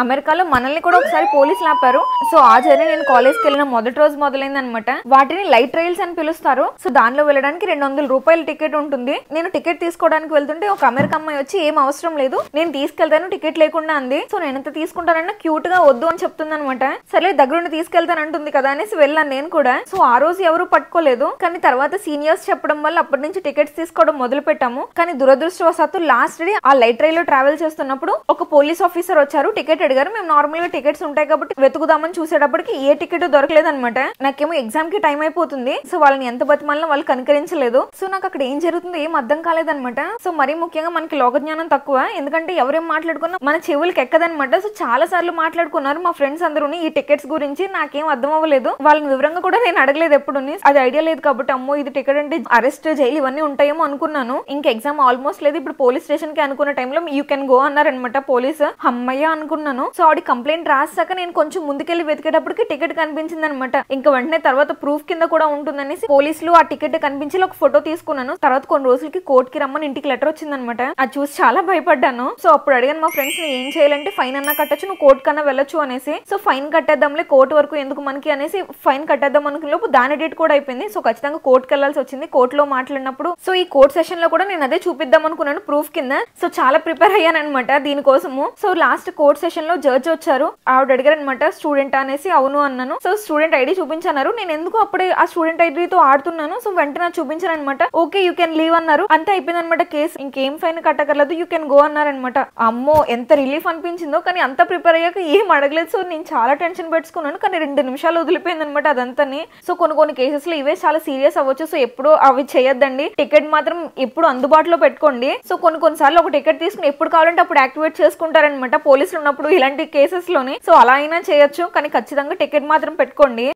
అమెరికాలో మనల్ని కూడా ఒకసారి పోలీసులు ఆపారు. సో ఆ జర్నీ నేను కాలేజ్కి వెళ్ళిన మొదటి రోజు మొదలైంది అనమాట. వాటిని లైట్ ట్రైల్స్ అని పిలుస్తారు. సో దానిలో వెళ్ళడానికి 200 రూపాయల టికెట్ ఉంటుంది. నేను టికెట్ తీసుకోవడానికి వెళ్తుంటే ఒక అమెరికా అమ్మాయి వచ్చి ఏం అవసరం లేదు, నేను తీసుకెళ్తాను టికెట్ లేకుండా అంది. సో నేను ఎంత తీసుకుంటానన్నా క్యూట్ గా వద్దు అని చెప్తుంది అనమాట. సరే దగ్గరుండి తీసుకెళ్తాను అంటుంది కదా అనేసి వెళ్ళాను నేను కూడా. సో ఆ రోజు ఎవరు పట్టుకోలేదు, కానీ తర్వాత సీనియర్స్ చెప్పడం వల్ల అప్పటి నుంచి టికెట్స్ తీసుకోవడం మొదలు పెట్టాము. కానీ దురదృష్టవశాత్తు లాస్ట్ డే ఆ లైట్ ట్రైల్ లో ట్రావెల్ చేస్తున్నప్పుడు ఒక పోలీస్ ఆఫీసర్ వచ్చారు, టికెట్ అడిగారు. మేము నార్మల్ గా టికెట్స్ ఉంటాయి కాబట్టి వెతుకుదామని చూసేటప్పటికి ఏ టికెట్ దొరకలేదు అనమాట. నాకేమో ఎగ్జామ్ కి టైం అయిపోతుంది. సో వాళ్ళని ఎంత బతిమాలినా వాళ్ళు కనికరించలేదు. సో నాకు అక్కడ ఏం జరుగుతుందో ఏం అర్థం కాలేదనమాట. సో మరీ ముఖ్యంగా మనకి లోక జ్ఞానం తక్కువ, ఎందుకంటే ఎవరేం మాట్లాడుకున్నా మన చెవులకి ఎక్కదనమాట. సో చాలా సార్లు మాట్లాడుకున్నారు మా ఫ్రెండ్స్ అందరూ ఈ టికెట్స్ గురించి. నాకేం అర్థం అవ్వలేదు, వాళ్ళని వివరంగా కూడా నేను అడగలేదు ఎప్పుడు, అది ఐడియా లేదు కాబట్టి అమ్మో ఇది టికెట్ అంటే అరెస్ట్ జైలు ఇవన్నీ ఉంటాయేమో అనుకున్నాను. ఇంకా ఎగ్జామ్ ఆల్మోస్ట్ లేదు, ఇప్పుడు పోలీస్ స్టేషన్ కి అనుకున్న టైంలో యూ కెన్ గో అన్నారనమాట పోలీస్. అమ్మయ్య అనుకున్నాను. సో ఆవిడ కంప్లైంట్ రాసాక నేను కొంచెం ముందుకెళ్లి వెతికేటప్పటికి టికెట్ కనిపించింది అనమాట. ఇంకా వెంటనే తర్వాత ప్రూఫ్ కింద కూడా ఉంటుందనేసి పోలీసులు ఆ టికెట్ కనిపించి ఒక ఫోటో తీసుకున్నాను. తర్వాత కొన్ని రోజులకి కోర్టుకి రమ్మని ఇంటికి లెటర్ వచ్చిందనమాట. అది చూసి చాలా భయపడ్డాను. సో అప్పుడు అడిగాను మా ఫ్రెండ్స్ ని ఏం చేయాలంటే ఫైన్ అన్నా కట్టచ్చు, నువ్వు కోర్టు కన్నా వెళ్ళొచ్చు అనేసి. సో ఫైన్ కట్టేద్దాంలే కోర్టు వరకు ఎందుకు మనకి అనేసి ఫైన్ కట్టేద్దాం అనుకునే లోపు దాని డేట్ కూడా అయిపోయింది. సో ఖచ్చితంగా కోర్టుకి వెళ్లాల్సి వచ్చింది. కోర్టులో మాట్లాడినప్పుడు సో ఈ కోర్ట్ సెషన్ లో కూడా నేను అదే చూపిద్దాం అనుకున్నాను ప్రూఫ్ కింద. సో చాలా ప్రిపేర్ అయ్యాను అనమాట దీనికోసము. సో లాస్ట్ కోర్ట్ సెషన్ లో జడ్జ్ వచ్చారు, ఆవిడ అడిగారు అనమాట స్టూడెంట్ అనేసి. అవును అన్నాను. సో స్టూడెంట్ ఐడి చూపించన్నారు. నేను ఎందుకు అప్పుడే ఆ స్టూడెంట్ ఐడితో ఆడుతున్నాను. సో వెంటనే చూపించాను అనమాట. ఓకే యూ కెన్ లీవ్ అన్నారు. అంతే అయిపోయింది అనమాట కేసు. ఇంకేం ఫైన్ కట్టకర్లేదు, యూ కెన్ గో అన్నారనమాట. అమ్మో ఎంత రిలీఫ్ అనిపించిందో. కానీ అంత ప్రిపేర్ అయ్యాక ఏం అడగలేదు. సో నేను చాలా టెన్షన్ పెట్టుకున్నాను. కానీ 2 నిమిషాలు వదిలిపోయింది అనమాట అదంతాని. సో కొన్ని కేసెస్ లో ఇవే చాలా సీరియస్ అవ్వచ్చు. సో ఎప్పుడు అవి చేయొద్దండి. టికెట్ మాత్రం ఎప్పుడు అందుబాటులో పెట్టుకోండి. సో కొన్నిసార్లు ఒక టికెట్ తీసుకుని ఎప్పుడు కావాలంటే అప్పుడు యాక్టివేట్ చేసుకుంటారనమాట పోలీసులు ఉన్నప్పుడు ఇలాంటి కేసెస్ లోని. సో అలా అయినా చేయొచ్చు, కానీ ఖచ్చితంగా టికెట్ మాత్రం పెట్టుకోండి.